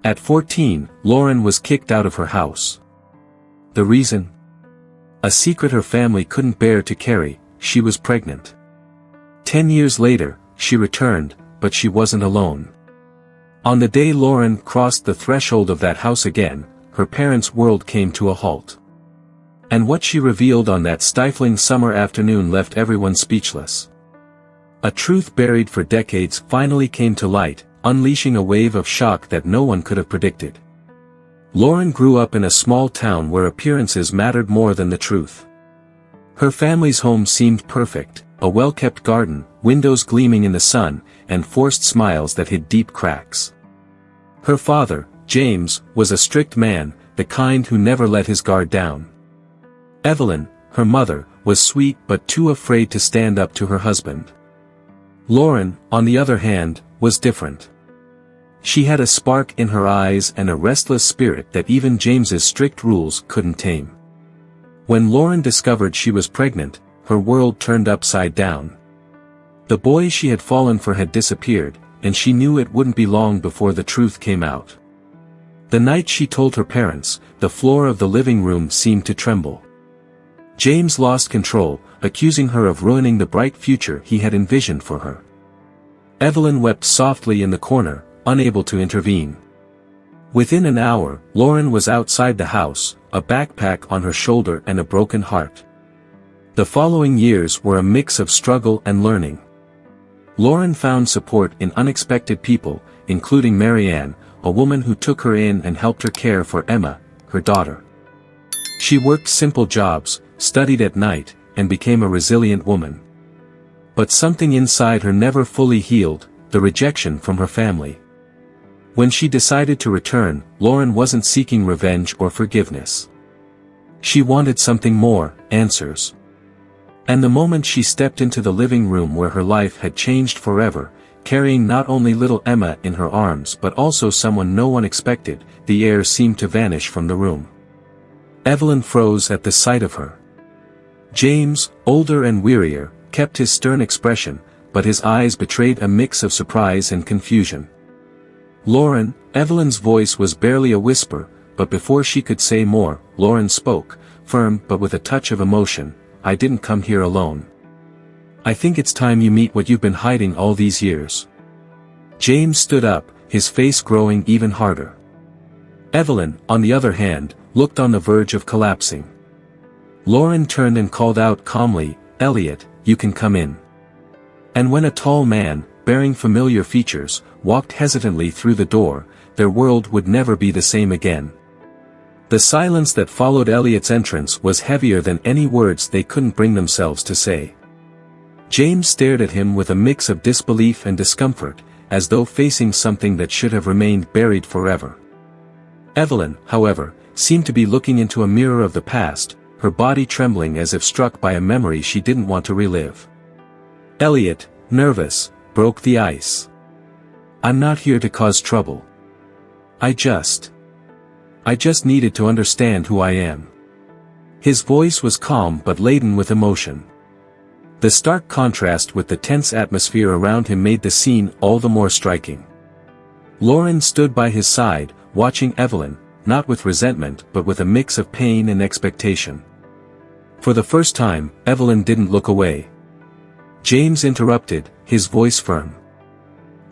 At 14, Lauren was kicked out of her house. The reason? A secret her family couldn't bear to carry: she was pregnant. 10 years later, she returned, but she wasn't alone. On the day Lauren crossed the threshold of that house again, her parents' world came to a halt. And what she revealed on that stifling summer afternoon left everyone speechless. A truth buried for decades finally came to light, unleashing a wave of shock that no one could have predicted. Lauren grew up in a small town where appearances mattered more than the truth. Her family's home seemed perfect: a well-kept garden, windows gleaming in the sun, and forced smiles that hid deep cracks. Her father, James, was a strict man, the kind who never let his guard down. Evelyn, her mother, was sweet but too afraid to stand up to her husband. Lauren, on the other hand, was different. She had a spark in her eyes and a restless spirit that even James's strict rules couldn't tame. When Lauren discovered she was pregnant, her world turned upside down. The boy she had fallen for had disappeared, and she knew it wouldn't be long before the truth came out. The night she told her parents, the floor of the living room seemed to tremble. James lost control, accusing her of ruining the bright future he had envisioned for her. Evelyn wept softly in the corner, unable to intervene. Within an hour, Lauren was outside the house, a backpack on her shoulder and a broken heart. The following years were a mix of struggle and learning. Lauren found support in unexpected people, including Marianne, a woman who took her in and helped her care for Emma, her daughter. She worked simple jobs, studied at night, and became a resilient woman. But something inside her never fully healed: the rejection from her family. When she decided to return, Lauren wasn't seeking revenge or forgiveness. She wanted something more: answers. And the moment she stepped into the living room where her life had changed forever, carrying not only little Emma in her arms but also someone no one expected, the air seemed to vanish from the room. Evelyn froze at the sight of her. James, older and wearier, kept his stern expression, but his eyes betrayed a mix of surprise and confusion. Lauren, Evelyn's voice was barely a whisper, but before she could say more, Lauren spoke, firm but with a touch of emotion: "I didn't come here alone. I think it's time you meet what you've been hiding all these years." James stood up, his face growing even harder. Evelyn, on the other hand, looked on the verge of collapsing. Lauren turned and called out calmly, "Elliot, you can come in." And when a tall man, bearing familiar features, walked hesitantly through the door, their world would never be the same again. The silence that followed Elliot's entrance was heavier than any words they couldn't bring themselves to say. James stared at him with a mix of disbelief and discomfort, as though facing something that should have remained buried forever. Evelyn, however, seemed to be looking into a mirror of the past, her body trembling as if struck by a memory she didn't want to relive. Elliot, nervous, broke the ice. "I'm not here to cause trouble. I just needed to understand who I am." His voice was calm but laden with emotion. The stark contrast with the tense atmosphere around him made the scene all the more striking. Lauren stood by his side, watching Evelyn, not with resentment but with a mix of pain and expectation. For the first time, Evelyn didn't look away. James interrupted, his voice firm.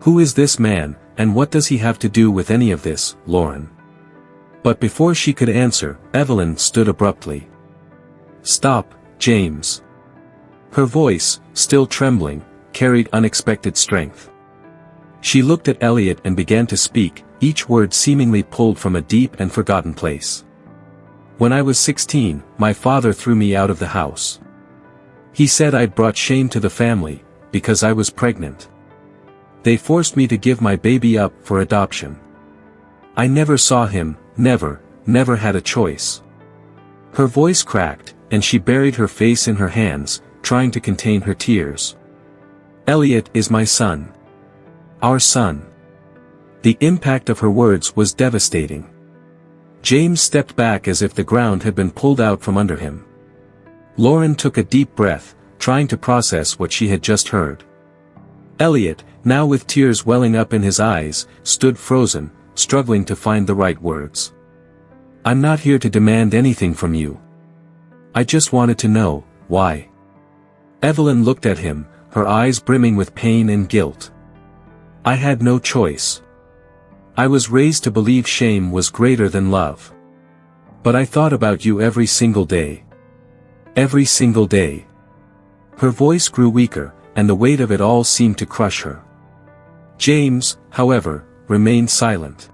"Who is this man, and what does he have to do with any of this, Lauren?" But before she could answer, Evelyn stood abruptly. "Stop, James." Her voice, still trembling, carried unexpected strength. She looked at Elliot and began to speak, each word seemingly pulled from a deep and forgotten place. "When I was 16, my father threw me out of the house. He said I'd brought shame to the family, because I was pregnant. They forced me to give my baby up for adoption. I never saw him, never had a choice." Her voice cracked, and she buried her face in her hands, trying to contain her tears. "Elliot is my son. Our son." The impact of her words was devastating. James stepped back as if the ground had been pulled out from under him. Lauren took a deep breath, trying to process what she had just heard. Elliot, now with tears welling up in his eyes, stood frozen, struggling to find the right words. "I'm not here to demand anything from you. I just wanted to know, why?" Evelyn looked at him, her eyes brimming with pain and guilt. "I had no choice. I was raised to believe shame was greater than love. But I thought about you every single day. Every single day." Her voice grew weaker, and the weight of it all seemed to crush her. James, however, remained silent.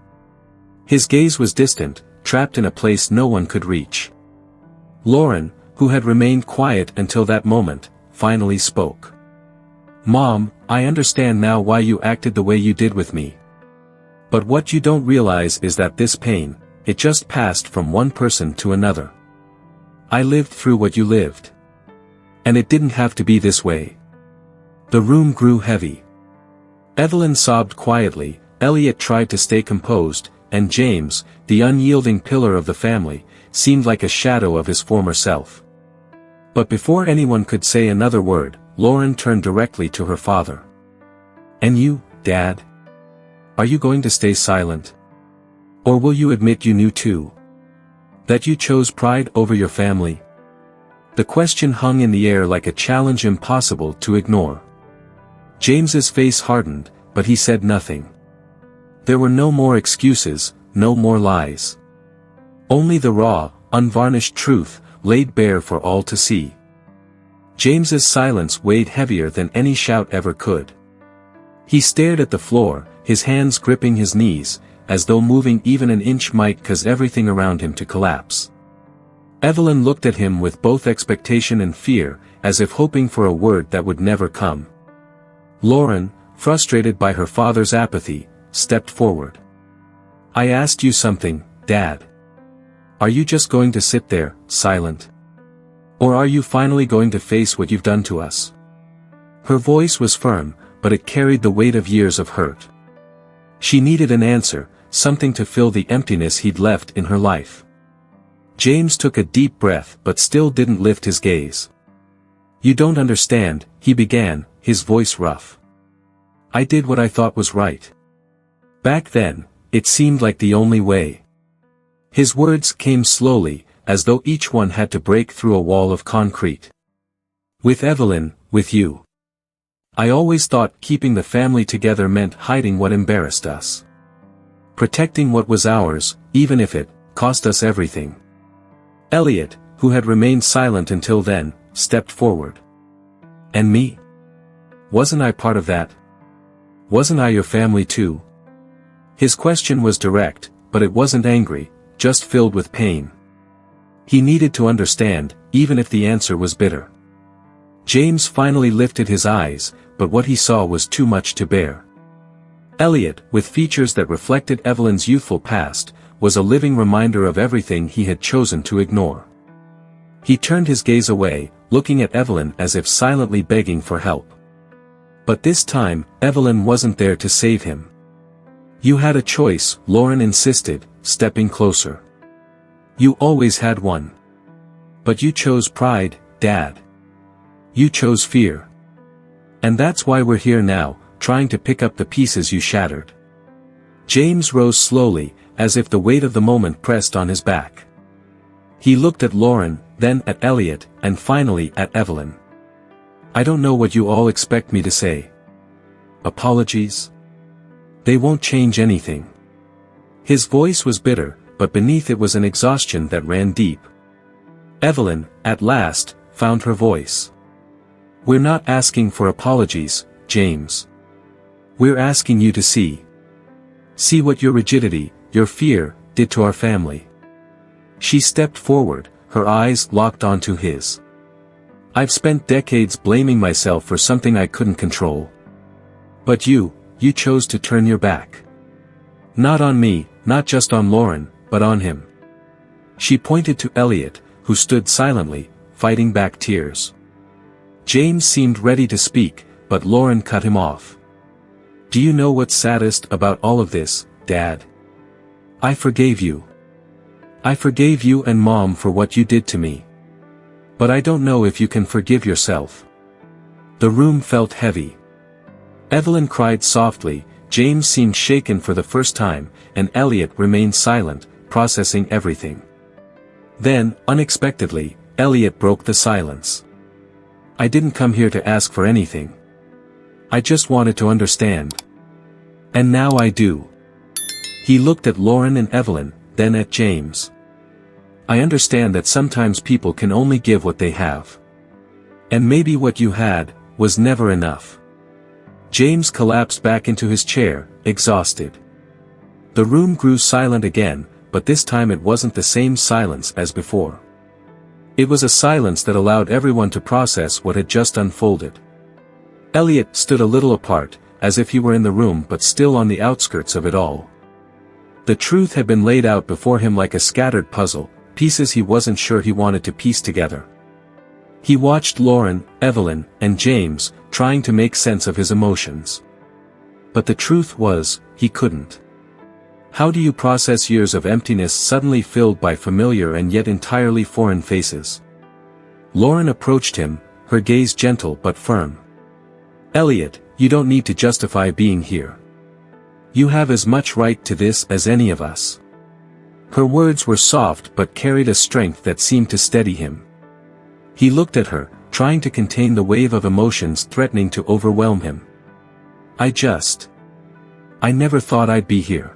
His gaze was distant, trapped in a place no one could reach. Lauren, who had remained quiet until that moment, finally spoke. "Mom, I understand now why you acted the way you did with me. But what you don't realize is that this pain, it just passed from one person to another. I lived through what you lived. And it didn't have to be this way." The room grew heavy. Evelyn sobbed quietly, Elliot tried to stay composed, and James, the unyielding pillar of the family, seemed like a shadow of his former self. But before anyone could say another word, Lauren turned directly to her father. "And you, Dad? Are you going to stay silent? Or will you admit you knew too? That you chose pride over your family?" The question hung in the air like a challenge impossible to ignore. James's face hardened, but he said nothing. There were no more excuses, no more lies. Only the raw, unvarnished truth, laid bare for all to see. James's silence weighed heavier than any shout ever could. He stared at the floor, his hands gripping his knees, as though moving even an inch might cause everything around him to collapse. Evelyn looked at him with both expectation and fear, as if hoping for a word that would never come. Lauren, frustrated by her father's apathy, stepped forward. "I asked you something, Dad. Are you just going to sit there, silent? Or are you finally going to face what you've done to us?" Her voice was firm, but it carried the weight of years of hurt. She needed an answer, something to fill the emptiness he'd left in her life. James took a deep breath but still didn't lift his gaze. "You don't understand," he began, his voice rough. "I did what I thought was right. Back then, it seemed like the only way." His words came slowly, as though each one had to break through a wall of concrete. "With Evelyn, with you. I always thought keeping the family together meant hiding what embarrassed us. Protecting what was ours, even if it cost us everything." Elliot, who had remained silent until then, stepped forward. "And me? Wasn't I part of that? Wasn't I your family too?" His question was direct, but it wasn't angry, just filled with pain. He needed to understand, even if the answer was bitter. James finally lifted his eyes, but what he saw was too much to bear. Elliot, with features that reflected Evelyn's youthful past, was a living reminder of everything he had chosen to ignore. He turned his gaze away, looking at Evelyn as if silently begging for help. But this time, Evelyn wasn't there to save him. "You had a choice," Lauren insisted, stepping closer. "You always had one. But you chose pride, Dad. You chose fear. And that's why we're here now, trying to pick up the pieces you shattered." James rose slowly, as if the weight of the moment pressed on his back. He looked at Lauren, then at Elliot, and finally at Evelyn. "I don't know what you all expect me to say. Apologies? They won't change anything." His voice was bitter, but beneath it was an exhaustion that ran deep. Evelyn, at last, found her voice. "We're not asking for apologies, James. We're asking you to see. See what your rigidity, your fear, did to our family." She stepped forward, her eyes locked onto his. "I've spent decades blaming myself for something I couldn't control. But you chose to turn your back. Not on me, not just on Lauren, but on him." She pointed to Elliot, who stood silently, fighting back tears. James seemed ready to speak, but Lauren cut him off. "Do you know what's saddest about all of this, Dad? I forgave you. I forgave you and Mom for what you did to me. But I don't know if you can forgive yourself." The room felt heavy. Evelyn cried softly, James seemed shaken for the first time, and Elliot remained silent, processing everything. Then, unexpectedly, Elliot broke the silence. "I didn't come here to ask for anything. I just wanted to understand. And now I do." He looked at Lauren and Evelyn, then at James. "I understand that sometimes people can only give what they have. And maybe what you had was never enough." James collapsed back into his chair, exhausted. The room grew silent again, but this time it wasn't the same silence as before. It was a silence that allowed everyone to process what had just unfolded. Elliot stood a little apart, as if he were in the room but still on the outskirts of it all. The truth had been laid out before him like a scattered puzzle, pieces he wasn't sure he wanted to piece together. He watched Lauren, Evelyn, and James, trying to make sense of his emotions. But the truth was, he couldn't. How do you process years of emptiness suddenly filled by familiar and yet entirely foreign faces? Lauren approached him, her gaze gentle but firm. "Elliot, you don't need to justify being here. You have as much right to this as any of us." Her words were soft but carried a strength that seemed to steady him. He looked at her, trying to contain the wave of emotions threatening to overwhelm him. I never thought I'd be here.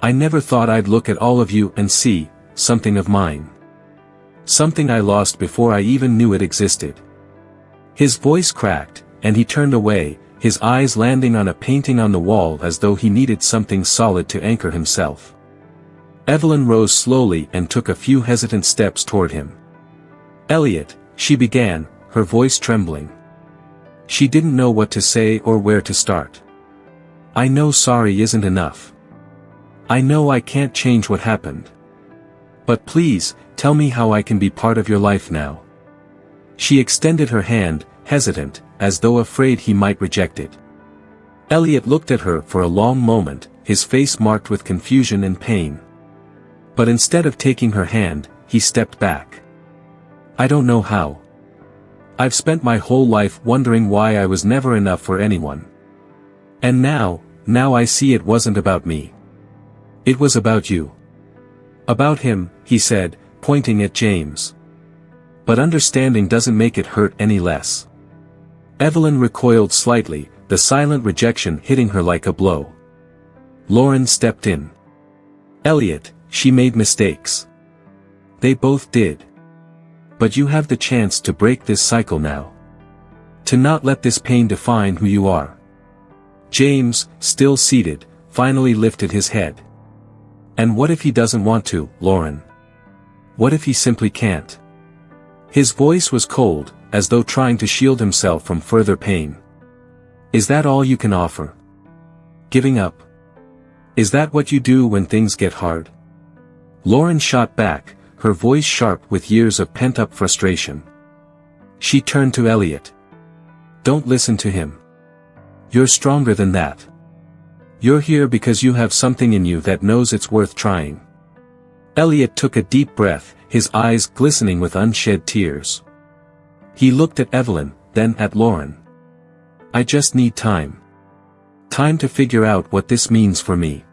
I never thought I'd look at all of you and see something of mine. Something I lost before I even knew it existed." His voice cracked, and he turned away, his eyes landing on a painting on the wall as though he needed something solid to anchor himself. Evelyn rose slowly and took a few hesitant steps toward him. "Elliot," she began, her voice trembling. She didn't know what to say or where to start. "I know sorry isn't enough. I know I can't change what happened. But please, tell me how I can be part of your life now." She extended her hand, hesitant, as though afraid he might reject it. Elliot looked at her for a long moment, his face marked with confusion and pain. But instead of taking her hand, he stepped back. "I don't know how. I've spent my whole life wondering why I was never enough for anyone. And now I see it wasn't about me. It was about you." "About him," he said, pointing at James. "But understanding doesn't make it hurt any less." Evelyn recoiled slightly, the silent rejection hitting her like a blow. Lauren stepped in. "Elliot, she made mistakes. They both did. But you have the chance to break this cycle now. To not let this pain define who you are." James, still seated, finally lifted his head. "And what if he doesn't want to, Lauren? What if he simply can't?" His voice was cold, as though trying to shield himself from further pain. "Is that all you can offer? Giving up? Is that what you do when things get hard?" Lauren shot back, her voice sharp with years of pent-up frustration. She turned to Elliot. "Don't listen to him. You're stronger than that. You're here because you have something in you that knows it's worth trying." Elliot took a deep breath, his eyes glistening with unshed tears. He looked at Evelyn, then at Lauren. "I just need time. Time to figure out what this means for me."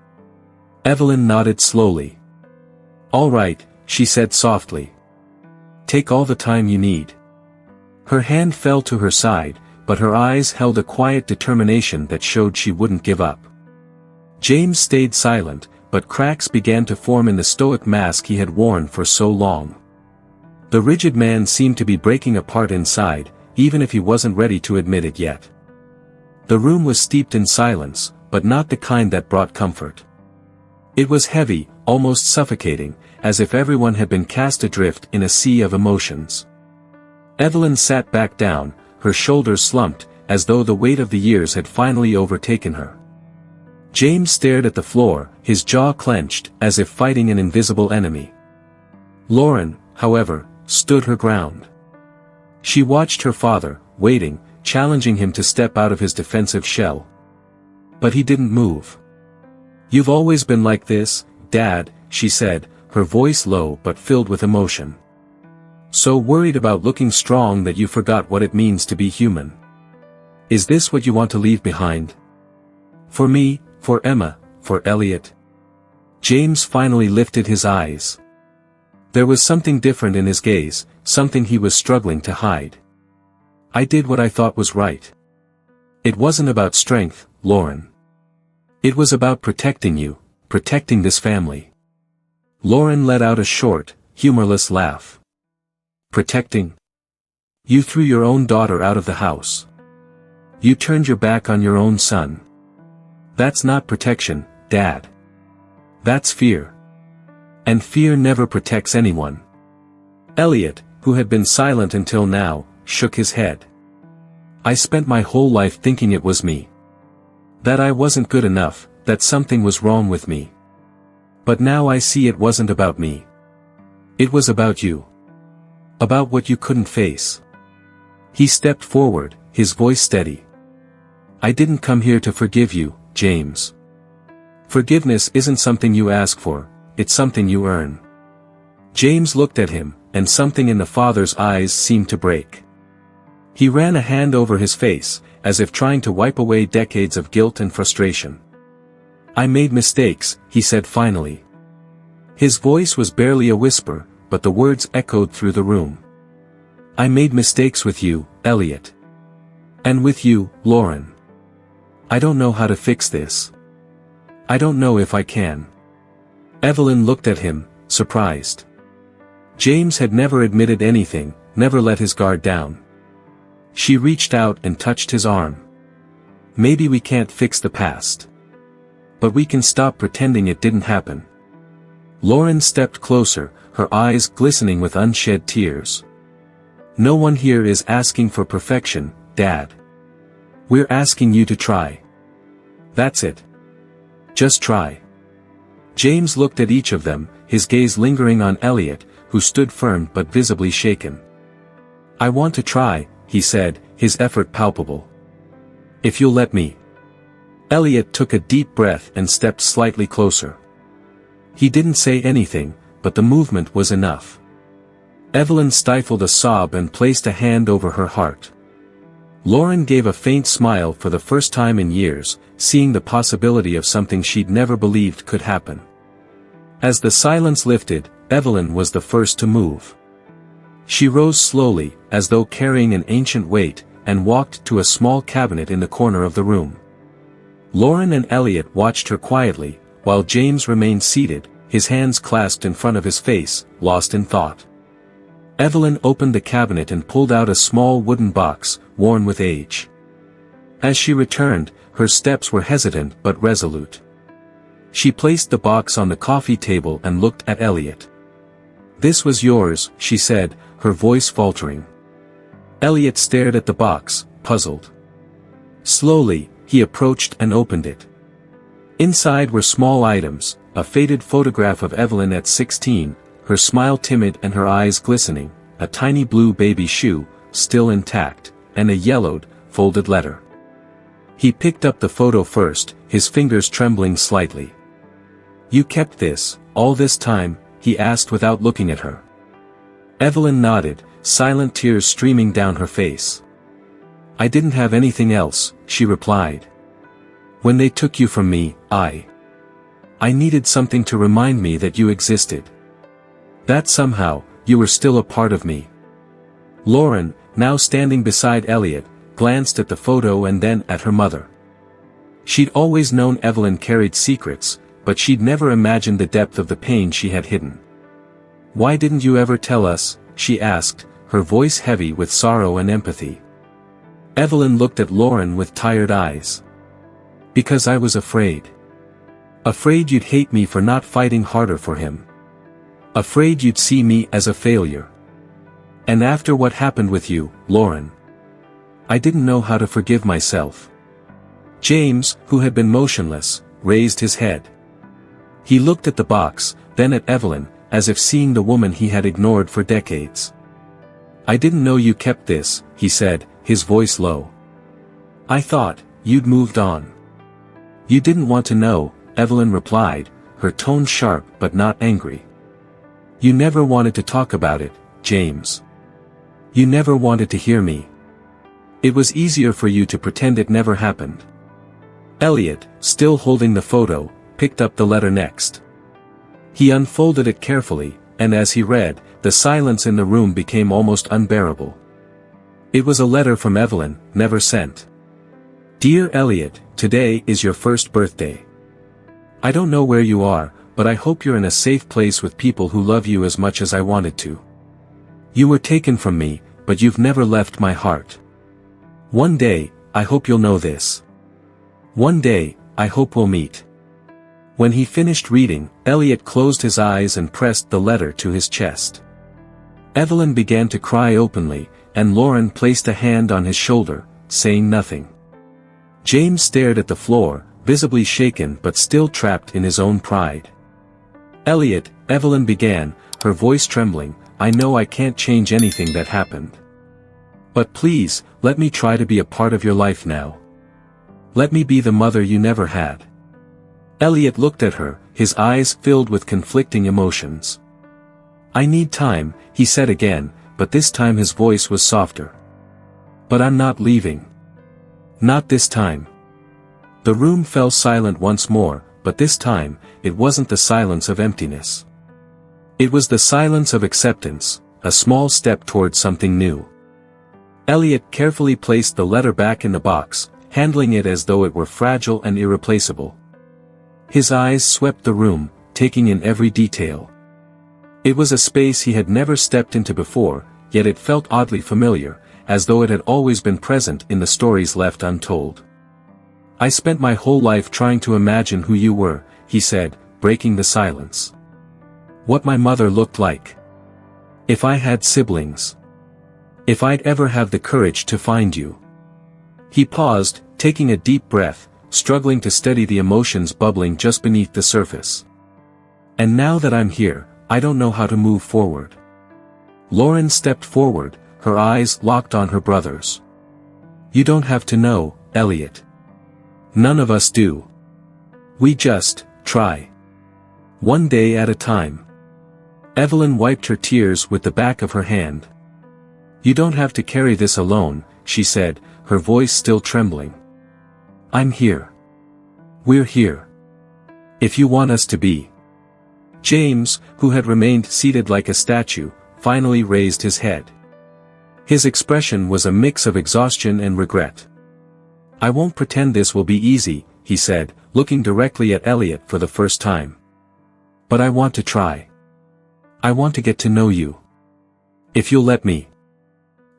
Evelyn nodded slowly. "All right," she said softly. "Take all the time you need." Her hand fell to her side, but her eyes held a quiet determination that showed she wouldn't give up. James stayed silent, but cracks began to form in the stoic mask he had worn for so long. The rigid man seemed to be breaking apart inside, even if he wasn't ready to admit it yet. The room was steeped in silence, but not the kind that brought comfort. It was heavy, almost suffocating, as if everyone had been cast adrift in a sea of emotions. Evelyn sat back down, her shoulders slumped, as though the weight of the years had finally overtaken her. James stared at the floor, his jaw clenched, as if fighting an invisible enemy. Lauren, however, stood her ground. She watched her father, waiting, challenging him to step out of his defensive shell. But he didn't move. "You've always been like this, Dad," she said, her voice low but filled with emotion. "So worried about looking strong that you forgot what it means to be human. Is this what you want to leave behind?" For me, for Emma, for Elliot. James finally lifted his eyes. There was something different in his gaze, something he was struggling to hide. I did what I thought was right. It wasn't about strength, Lauren. It was about protecting you, protecting this family. Lauren let out a short, humorless laugh. Protecting? You threw your own daughter out of the house. You turned your back on your own son. That's not protection, Dad. That's fear. And fear never protects anyone. Elliot, who had been silent until now, shook his head. I spent my whole life thinking it was me. That I wasn't good enough, that something was wrong with me. But now I see it wasn't about me. It was about you. About what you couldn't face. He stepped forward, his voice steady. I didn't come here to forgive you, James. Forgiveness isn't something you ask for, it's something you earn. James looked at him, and something in the father's eyes seemed to break. He ran a hand over his face, as if trying to wipe away decades of guilt and frustration. I made mistakes, he said finally. His voice was barely a whisper, but the words echoed through the room. I made mistakes with you, Elliot. And with you, Lauren. I don't know how to fix this. I don't know if I can. Evelyn looked at him, surprised. James had never admitted anything, never let his guard down. She reached out and touched his arm. Maybe we can't fix the past. But we can stop pretending it didn't happen. Lauren stepped closer, her eyes glistening with unshed tears. No one here is asking for perfection, Dad. We're asking you to try. That's it. Just try. James looked at each of them, his gaze lingering on Elliot, who stood firm but visibly shaken. I want to try, he said, his effort palpable. If you'll let me. Elliot took a deep breath and stepped slightly closer. He didn't say anything, but the movement was enough. Evelyn stifled a sob and placed a hand over her heart. Lauren gave a faint smile for the first time in years, seeing the possibility of something she'd never believed could happen. As the silence lifted, Evelyn was the first to move. She rose slowly, as though carrying an ancient weight, and walked to a small cabinet in the corner of the room. Lauren and Elliot watched her quietly, while James remained seated, his hands clasped in front of his face, lost in thought. Evelyn opened the cabinet and pulled out a small wooden box, worn with age. As she returned, her steps were hesitant but resolute. She placed the box on the coffee table and looked at Elliot. This was yours, she said, her voice faltering. Elliot stared at the box, puzzled. Slowly, he approached and opened it. Inside were small items, a faded photograph of Evelyn at 16, her smile timid and her eyes glistening, a tiny blue baby shoe, still intact, and a yellowed, folded letter. He picked up the photo first, his fingers trembling slightly. You kept this, all this time, he asked without looking at her. Evelyn nodded, silent tears streaming down her face. I didn't have anything else, she replied. When they took you from me, I needed something to remind me that you existed. That somehow, you were still a part of me. Lauren, now standing beside Elliot, glanced at the photo and then at her mother. She'd always known Evelyn carried secrets, but she'd never imagined the depth of the pain she had hidden. Why didn't you ever tell us, she asked, her voice heavy with sorrow and empathy. Evelyn looked at Lauren with tired eyes. Because I was afraid. Afraid you'd hate me for not fighting harder for him. Afraid you'd see me as a failure. And after what happened with you, Lauren, I didn't know how to forgive myself. James, who had been motionless, raised his head. He looked at the box, then at Evelyn, as if seeing the woman he had ignored for decades. I didn't know you kept this, he said, his voice low. I thought, you'd moved on. You didn't want to know, Evelyn replied, her tone sharp but not angry. You never wanted to talk about it, James. You never wanted to hear me. It was easier for you to pretend it never happened. Elliot, still holding the photo, picked up the letter next. He unfolded it carefully, and as he read, the silence in the room became almost unbearable. It was a letter from Evelyn, never sent. Dear Elliot, today is your first birthday. I don't know where you are, but I hope you're in a safe place with people who love you as much as I wanted to. You were taken from me, but you've never left my heart. One day, I hope you'll know this. One day, I hope we'll meet. When he finished reading, Elliot closed his eyes and pressed the letter to his chest. Evelyn began to cry openly, and Lauren placed a hand on his shoulder, saying nothing. James stared at the floor, visibly shaken but still trapped in his own pride. Elliot, Evelyn began, her voice trembling, I know I can't change anything that happened. But please, let me try to be a part of your life now. Let me be the mother you never had. Elliot looked at her, his eyes filled with conflicting emotions. I need time, he said again, but this time his voice was softer. But I'm not leaving. Not this time. The room fell silent once more, but this time, it wasn't the silence of emptiness. It was the silence of acceptance, a small step towards something new. Elliot carefully placed the letter back in the box, handling it as though it were fragile and irreplaceable. His eyes swept the room, taking in every detail. It was a space he had never stepped into before, yet it felt oddly familiar, as though it had always been present in the stories left untold. I spent my whole life trying to imagine who you were, he said, breaking the silence. What my mother looked like. If I had siblings. If I'd ever have the courage to find you. He paused, taking a deep breath, struggling to steady the emotions bubbling just beneath the surface. And now that I'm here, I don't know how to move forward. Lauren stepped forward, her eyes locked on her brother's. You don't have to know, Elliot. None of us do. We just try. One day at a time. Evelyn wiped her tears with the back of her hand. You don't have to carry this alone, she said, her voice still trembling. I'm here. We're here. If you want us to be. James, who had remained seated like a statue, finally raised his head. His expression was a mix of exhaustion and regret. I won't pretend this will be easy, he said, looking directly at Elliot for the first time. But I want to try. I want to get to know you. If you'll let me.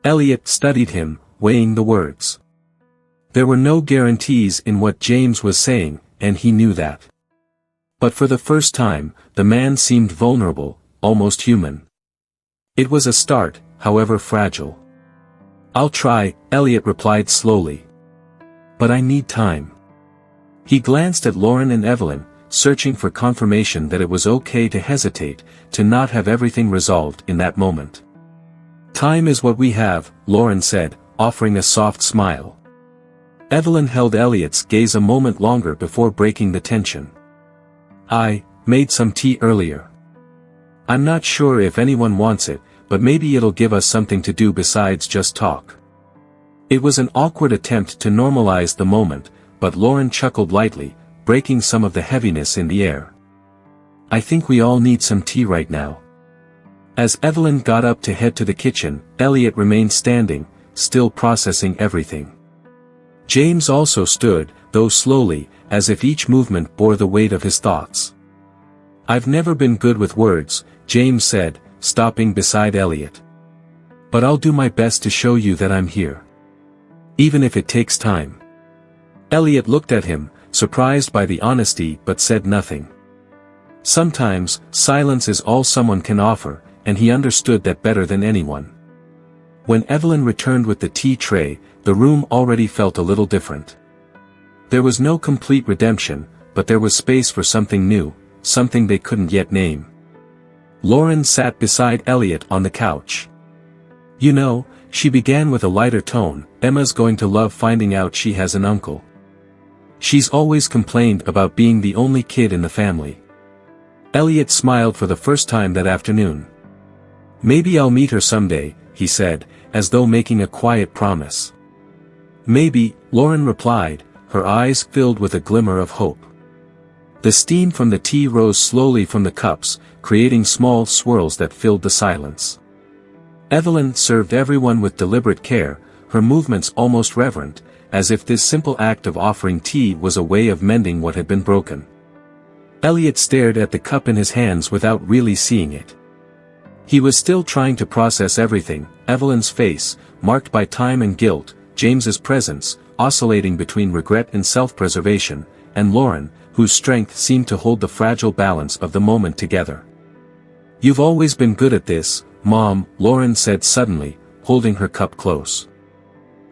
Elliot studied him, weighing the words. There were no guarantees in what James was saying, and he knew that. But for the first time, the man seemed vulnerable, almost human. It was a start, however fragile. I'll try, Elliot replied slowly. But I need time. He glanced at Lauren and Evelyn, searching for confirmation that it was okay to hesitate, to not have everything resolved in that moment. Time is what we have, Lauren said, offering a soft smile. Evelyn held Elliot's gaze a moment longer before breaking the tension. I made some tea earlier. I'm not sure if anyone wants it, but maybe it'll give us something to do besides just talk. It was an awkward attempt to normalize the moment, but Lauren chuckled lightly, breaking some of the heaviness in the air. I think we all need some tea right now. As Evelyn got up to head to the kitchen, Elliot remained standing, still processing everything. James also stood, though slowly, as if each movement bore the weight of his thoughts. I've never been good with words, James said, stopping beside Elliot. But I'll do my best to show you that I'm here. Even if it takes time. Elliot looked at him, surprised by the honesty but said nothing. Sometimes, silence is all someone can offer, and he understood that better than anyone. When Evelyn returned with the tea tray, the room already felt a little different. There was no complete redemption, but there was space for something new, something they couldn't yet name. Lauren sat beside Elliot on the couch. You know, she began with a lighter tone, Emma's going to love finding out she has an uncle. She's always complained about being the only kid in the family. Elliot smiled for the first time that afternoon. Maybe I'll meet her someday, he said, as though making a quiet promise. Maybe, Lauren replied, her eyes filled with a glimmer of hope. The steam from the tea rose slowly from the cups, creating small swirls that filled the silence. Evelyn served everyone with deliberate care, her movements almost reverent, as if this simple act of offering tea was a way of mending what had been broken. Elliot stared at the cup in his hands without really seeing it. He was still trying to process everything: Evelyn's face, marked by time and guilt, James's presence, oscillating between regret and self-preservation, and Lauren, whose strength seemed to hold the fragile balance of the moment together. "You've always been good at this, Mom," Lauren said suddenly, holding her cup close.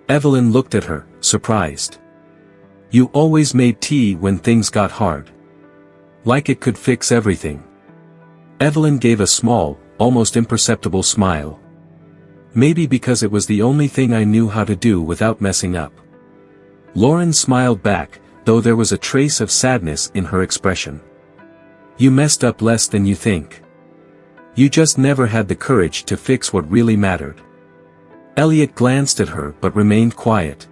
Evelyn looked at her, surprised. "You always made tea when things got hard. Like it could fix everything." Evelyn gave a small, almost imperceptible smile. "Maybe because it was the only thing I knew how to do without messing up." Lauren smiled back, though there was a trace of sadness in her expression. "You messed up less than you think. You just never had the courage to fix what really mattered." Elliot glanced at her but remained quiet.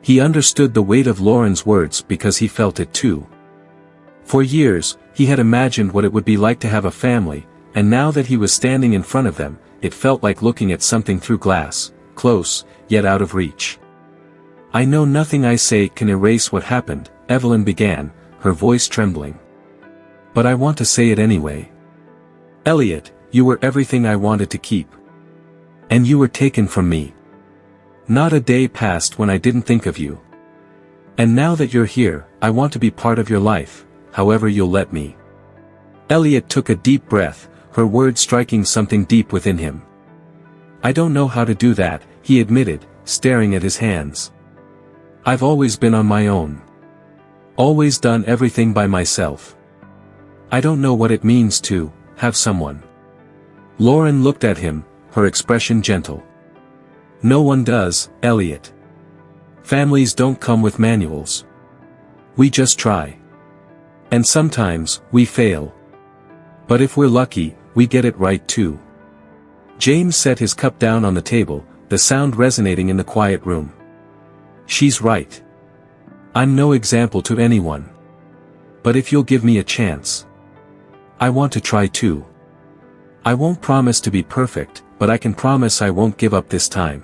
He understood the weight of Lauren's words because he felt it too. For years, he had imagined what it would be like to have a family, and now that he was standing in front of them, it felt like looking at something through glass, close, yet out of reach. "I know nothing I say can erase what happened," Evelyn began, her voice trembling. "But I want to say it anyway. Elliot, you were everything I wanted to keep. And you were taken from me. Not a day passed when I didn't think of you. And now that you're here, I want to be part of your life, however you'll let me." Elliot took a deep breath, her words striking something deep within him. "I don't know how to do that," he admitted, staring at his hands. "I've always been on my own. Always done everything by myself. I don't know what it means to have someone." Lauren looked at him, her expression gentle. "No one does, Elliot. Families don't come with manuals. We just try. And sometimes, we fail. But if we're lucky, we get it right too." James set his cup down on the table, the sound resonating in the quiet room. "She's right. I'm no example to anyone. But if you'll give me a chance, I want to try too. I won't promise to be perfect, but I can promise I won't give up this time."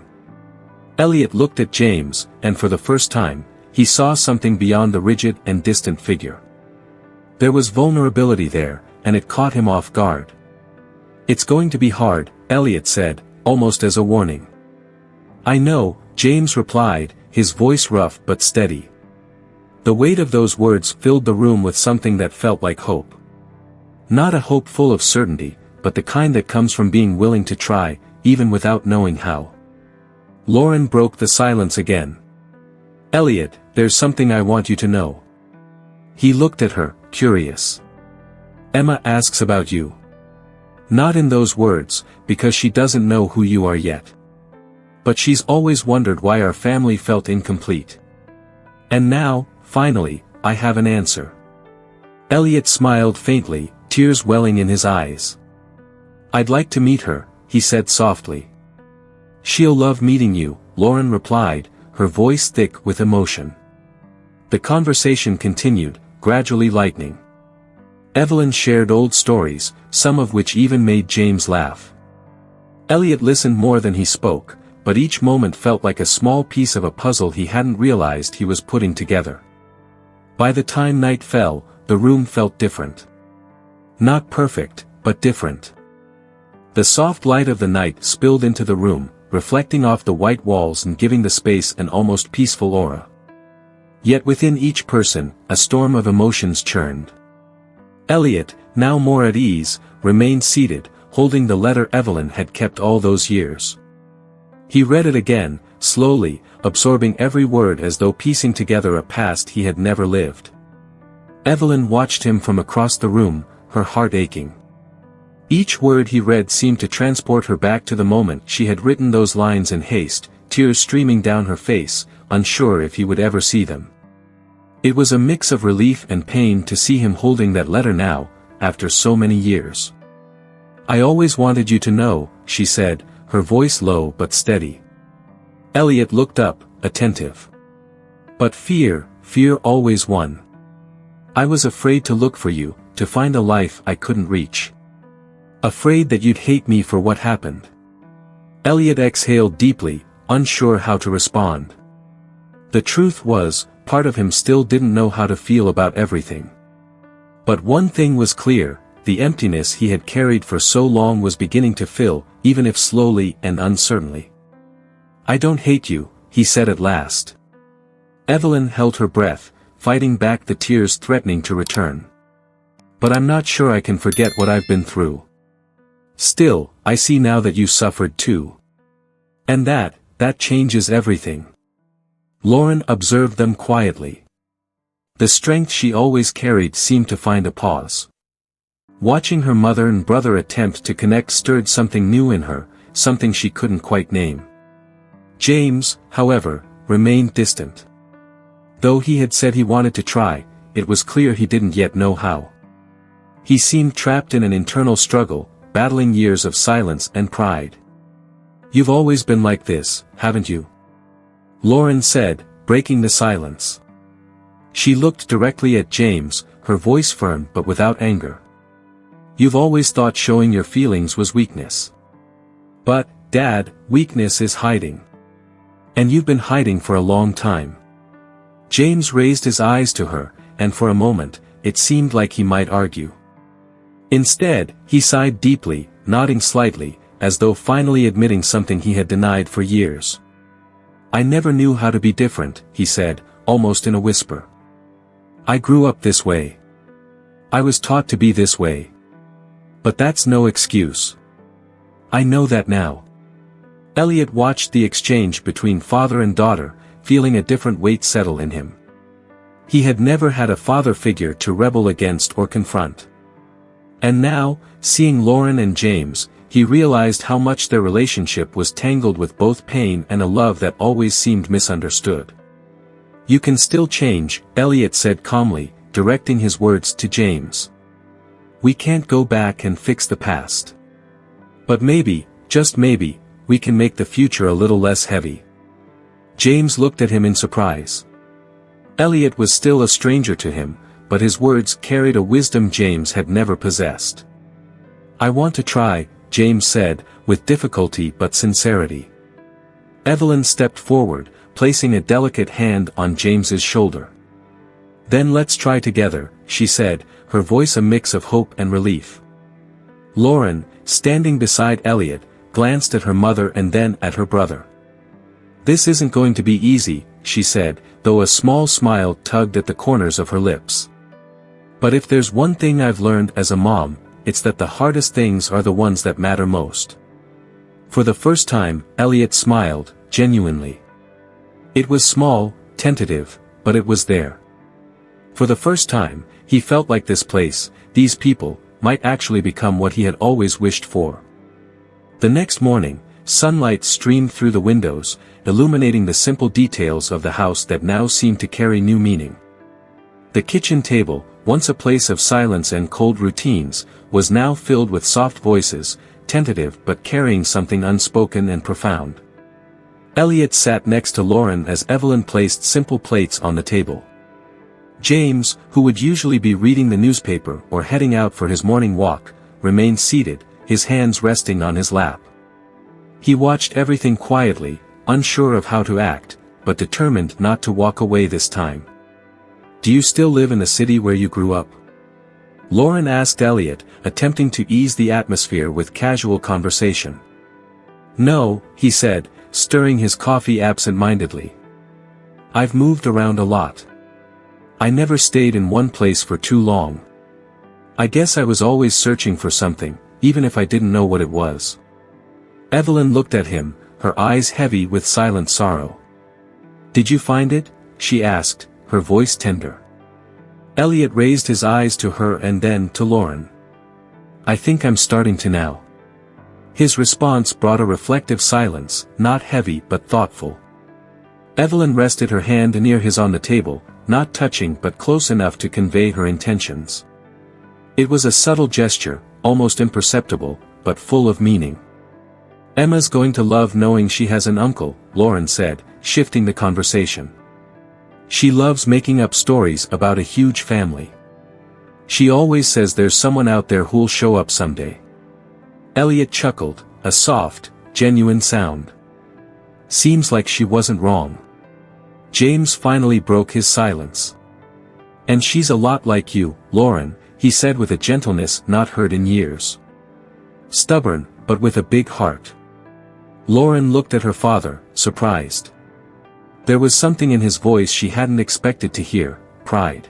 Elliot looked at James, and for the first time, he saw something beyond the rigid and distant figure. There was vulnerability there, and it caught him off guard. "It's going to be hard," Elliot said, almost as a warning. "I know," James replied, his voice rough but steady. The weight of those words filled the room with something that felt like hope. Not a hope full of certainty, but the kind that comes from being willing to try, even without knowing how. Lauren broke the silence again. "Elliot, there's something I want you to know." He looked at her, curious. "Emma asks about you. Not in those words, because she doesn't know who you are yet. But she's always wondered why our family felt incomplete. And now, finally, I have an answer." Elliot smiled faintly, tears welling in his eyes. "I'd like to meet her," he said softly. "She'll love meeting you," Lauren replied, her voice thick with emotion. The conversation continued, gradually lightening. Evelyn shared old stories, some of which even made James laugh. Elliot listened more than he spoke, but each moment felt like a small piece of a puzzle he hadn't realized he was putting together. By the time night fell, the room felt different. Not perfect, but different. The soft light of the night spilled into the room, reflecting off the white walls and giving the space an almost peaceful aura. Yet within each person, a storm of emotions churned. Elliot, now more at ease, remained seated, holding the letter Evelyn had kept all those years. He read it again, slowly, absorbing every word as though piecing together a past he had never lived. Evelyn watched him from across the room, her heart aching. Each word he read seemed to transport her back to the moment she had written those lines in haste, tears streaming down her face, unsure if he would ever see them. It was a mix of relief and pain to see him holding that letter now, after so many years. "I always wanted you to know," she said, her voice low but steady. Elliot looked up, attentive. But fear always won. I was afraid to look for you, to find a life I couldn't reach. Afraid that you'd hate me for what happened. Elliot exhaled deeply, unsure how to respond. The truth was, part of him still didn't know how to feel about everything. But one thing was clear, the emptiness he had carried for so long was beginning to fill, even if slowly and uncertainly. I don't hate you, he said at last. Evelyn held her breath, fighting back the tears threatening to return. But I'm not sure I can forget what I've been through. Still, I see now that you suffered too. And that changes everything. Lauren observed them quietly. The strength she always carried seemed to find a pause. Watching her mother and brother attempt to connect stirred something new in her, something she couldn't quite name. James, however, remained distant. Though he had said he wanted to try, it was clear he didn't yet know how. He seemed trapped in an internal struggle, battling years of silence and pride. You've always been like this, haven't you? Lauren said, breaking the silence. She looked directly at James, her voice firm but without anger. You've always thought showing your feelings was weakness. But, Dad, weakness is hiding. And you've been hiding for a long time. James raised his eyes to her, and for a moment, it seemed like he might argue. Instead, he sighed deeply, nodding slightly, as though finally admitting something he had denied for years. I never knew how to be different, he said, almost in a whisper. I grew up this way. I was taught to be this way. But that's no excuse. I know that now. Elliot watched the exchange between father and daughter, feeling a different weight settle in him. He had never had a father figure to rebel against or confront. And now, seeing Lauren and James, he realized how much their relationship was tangled with both pain and a love that always seemed misunderstood. You can still change, Elliot said calmly, directing his words to James. We can't go back and fix the past. But maybe, just maybe, we can make the future a little less heavy. James looked at him in surprise. Elliot was still a stranger to him, but his words carried a wisdom James had never possessed. I want to try, James said, with difficulty but sincerity. Evelyn stepped forward, placing a delicate hand on James's shoulder. Then let's try together, she said, her voice a mix of hope and relief. Lauren, standing beside Elliot, glanced at her mother and then at her brother. This isn't going to be easy, she said, though a small smile tugged at the corners of her lips. But if there's one thing I've learned as a mom, it's that the hardest things are the ones that matter most. For the first time, Elliot smiled, genuinely. It was small, tentative, but it was there. For the first time, he felt like this place, these people, might actually become what he had always wished for. The next morning, sunlight streamed through the windows, illuminating the simple details of the house that now seemed to carry new meaning. The kitchen table, once a place of silence and cold routines, was now filled with soft voices, tentative but carrying something unspoken and profound. Elliot sat next to Lauren as Evelyn placed simple plates on the table. James, who would usually be reading the newspaper or heading out for his morning walk, remained seated, his hands resting on his lap. He watched everything quietly, unsure of how to act, but determined not to walk away this time. Do you still live in the city where you grew up? Lauren asked Elliot, attempting to ease the atmosphere with casual conversation. No, he said, stirring his coffee absent-mindedly. I've moved around a lot. I never stayed in one place for too long. I guess I was always searching for something, even if I didn't know what it was. Evelyn looked at him, her eyes heavy with silent sorrow. Did you find it? She asked, her voice tender. Elliot raised his eyes to her and then to Lauren. I think I'm starting to now. His response brought a reflective silence, not heavy but thoughtful. Evelyn rested her hand near his on the table, not touching but close enough to convey her intentions. It was a subtle gesture, almost imperceptible, but full of meaning. Emma's going to love knowing she has an uncle, Lauren said, shifting the conversation. She loves making up stories about a huge family. She always says there's someone out there who'll show up someday. Elliot chuckled, a soft, genuine sound. Seems like she wasn't wrong. James finally broke his silence. And she's a lot like you, Lauren, he said with a gentleness not heard in years. Stubborn, but with a big heart. Lauren looked at her father, surprised. There was something in his voice she hadn't expected to hear, pride.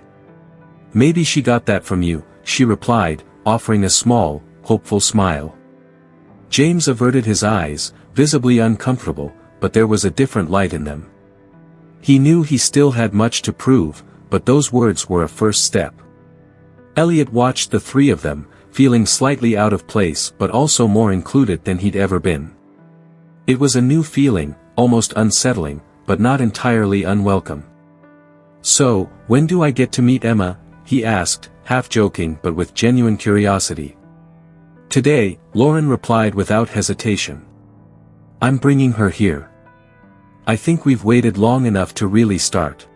Maybe she got that from you, she replied, offering a small, hopeful smile. James averted his eyes, visibly uncomfortable, but there was a different light in them. He knew he still had much to prove, but those words were a first step. Elliot watched the three of them, feeling slightly out of place but also more included than he'd ever been. It was a new feeling, almost unsettling, but not entirely unwelcome. So, when do I get to meet Emma? He asked, half joking but with genuine curiosity. Today, Lauren replied without hesitation. I'm bringing her here. I think we've waited long enough to really start.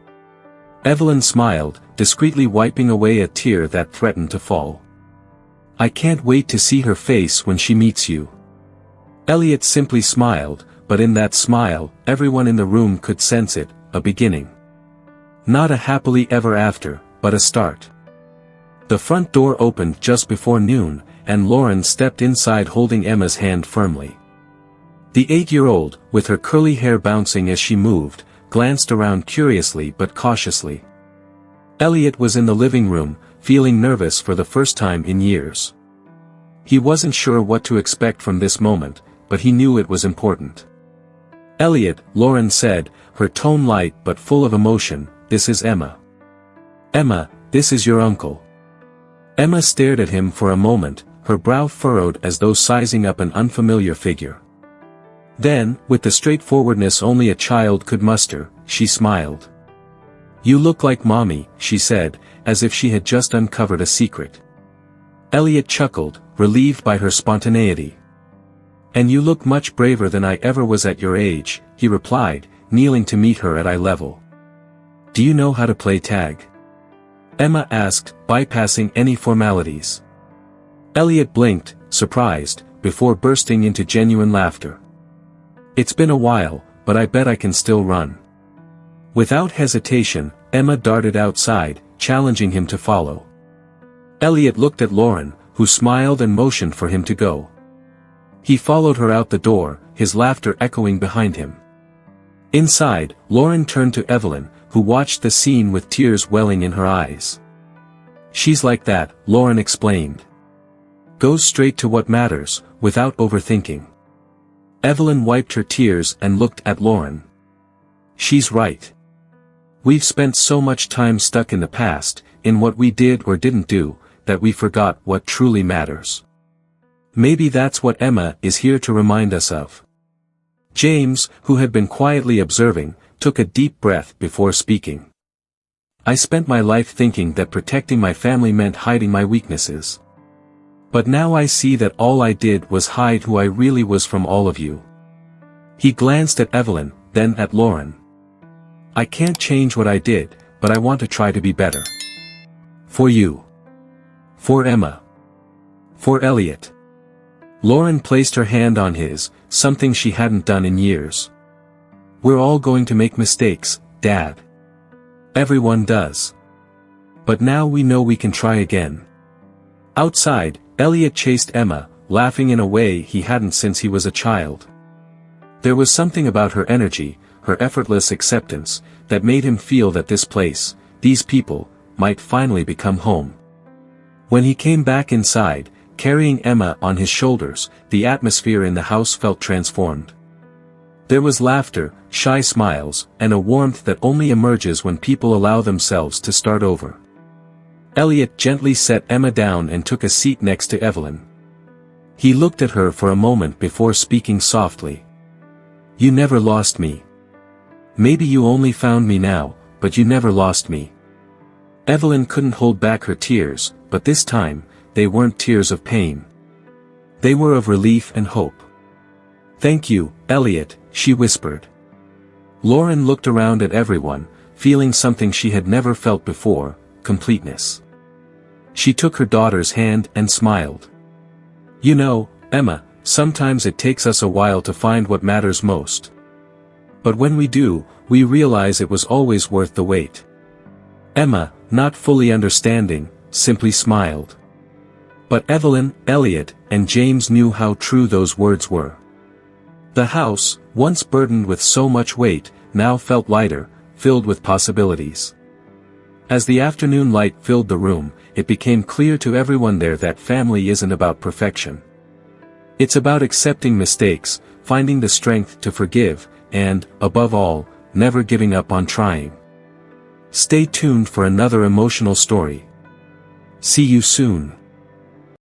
Evelyn smiled, discreetly wiping away a tear that threatened to fall. I can't wait to see her face when she meets you. Elliot simply smiled, but in that smile, everyone in the room could sense it, a beginning. Not a happily ever after, but a start. The front door opened just before noon, and Lauren stepped inside holding Emma's hand firmly. The 8-year-old, with her curly hair bouncing as she moved, glanced around curiously but cautiously. Elliot was in the living room, feeling nervous for the first time in years. He wasn't sure what to expect from this moment, but he knew it was important. Elliot, Lauren said, her tone light but full of emotion, this is Emma. Emma, this is your uncle. Emma stared at him for a moment, her brow furrowed as though sizing up an unfamiliar figure. Then, with the straightforwardness only a child could muster, she smiled. You look like Mommy, she said, as if she had just uncovered a secret. Elliot chuckled, relieved by her spontaneity. And you look much braver than I ever was at your age, he replied, kneeling to meet her at eye level. Do you know how to play tag? Emma asked, bypassing any formalities. Elliot blinked, surprised, before bursting into genuine laughter. It's been a while, but I bet I can still run. Without hesitation, Emma darted outside, challenging him to follow. Elliot looked at Lauren, who smiled and motioned for him to go. He followed her out the door, his laughter echoing behind him. Inside, Lauren turned to Evelyn, who watched the scene with tears welling in her eyes. She's like that, Lauren explained. Goes straight to what matters, without overthinking. Evelyn wiped her tears and looked at Lauren. She's right. We've spent so much time stuck in the past, in what we did or didn't do, that we forgot what truly matters. Maybe that's what Emma is here to remind us of. James, who had been quietly observing, took a deep breath before speaking. I spent my life thinking that protecting my family meant hiding my weaknesses. But now I see that all I did was hide who I really was from all of you. He glanced at Evelyn, then at Lauren. I can't change what I did, but I want to try to be better. For you. For Emma. For Elliot. Lauren placed her hand on his, something she hadn't done in years. We're all going to make mistakes, Dad. Everyone does. But now we know we can try again. Outside, Elliot chased Emma, laughing in a way he hadn't since he was a child. There was something about her energy, her effortless acceptance, that made him feel that this place, these people, might finally become home. When he came back inside, carrying Emma on his shoulders, the atmosphere in the house felt transformed. There was laughter, shy smiles, and a warmth that only emerges when people allow themselves to start over. Elliot gently set Emma down and took a seat next to Evelyn. He looked at her for a moment before speaking softly. You never lost me. Maybe you only found me now, but you never lost me. Evelyn couldn't hold back her tears, but this time, they weren't tears of pain. They were of relief and hope. Thank you, Elliot, she whispered. Lauren looked around at everyone, feeling something she had never felt before, completeness. She took her daughter's hand and smiled. "You know, Emma, sometimes it takes us a while to find what matters most. But when we do, we realize it was always worth the wait." Emma, not fully understanding, simply smiled. But Evelyn, Elliot, and James knew how true those words were. The house, once burdened with so much weight, now felt lighter, filled with possibilities. As the afternoon light filled the room, it became clear to everyone there that family isn't about perfection. It's about accepting mistakes, finding the strength to forgive, and, above all, never giving up on trying. Stay tuned for another emotional story. See you soon.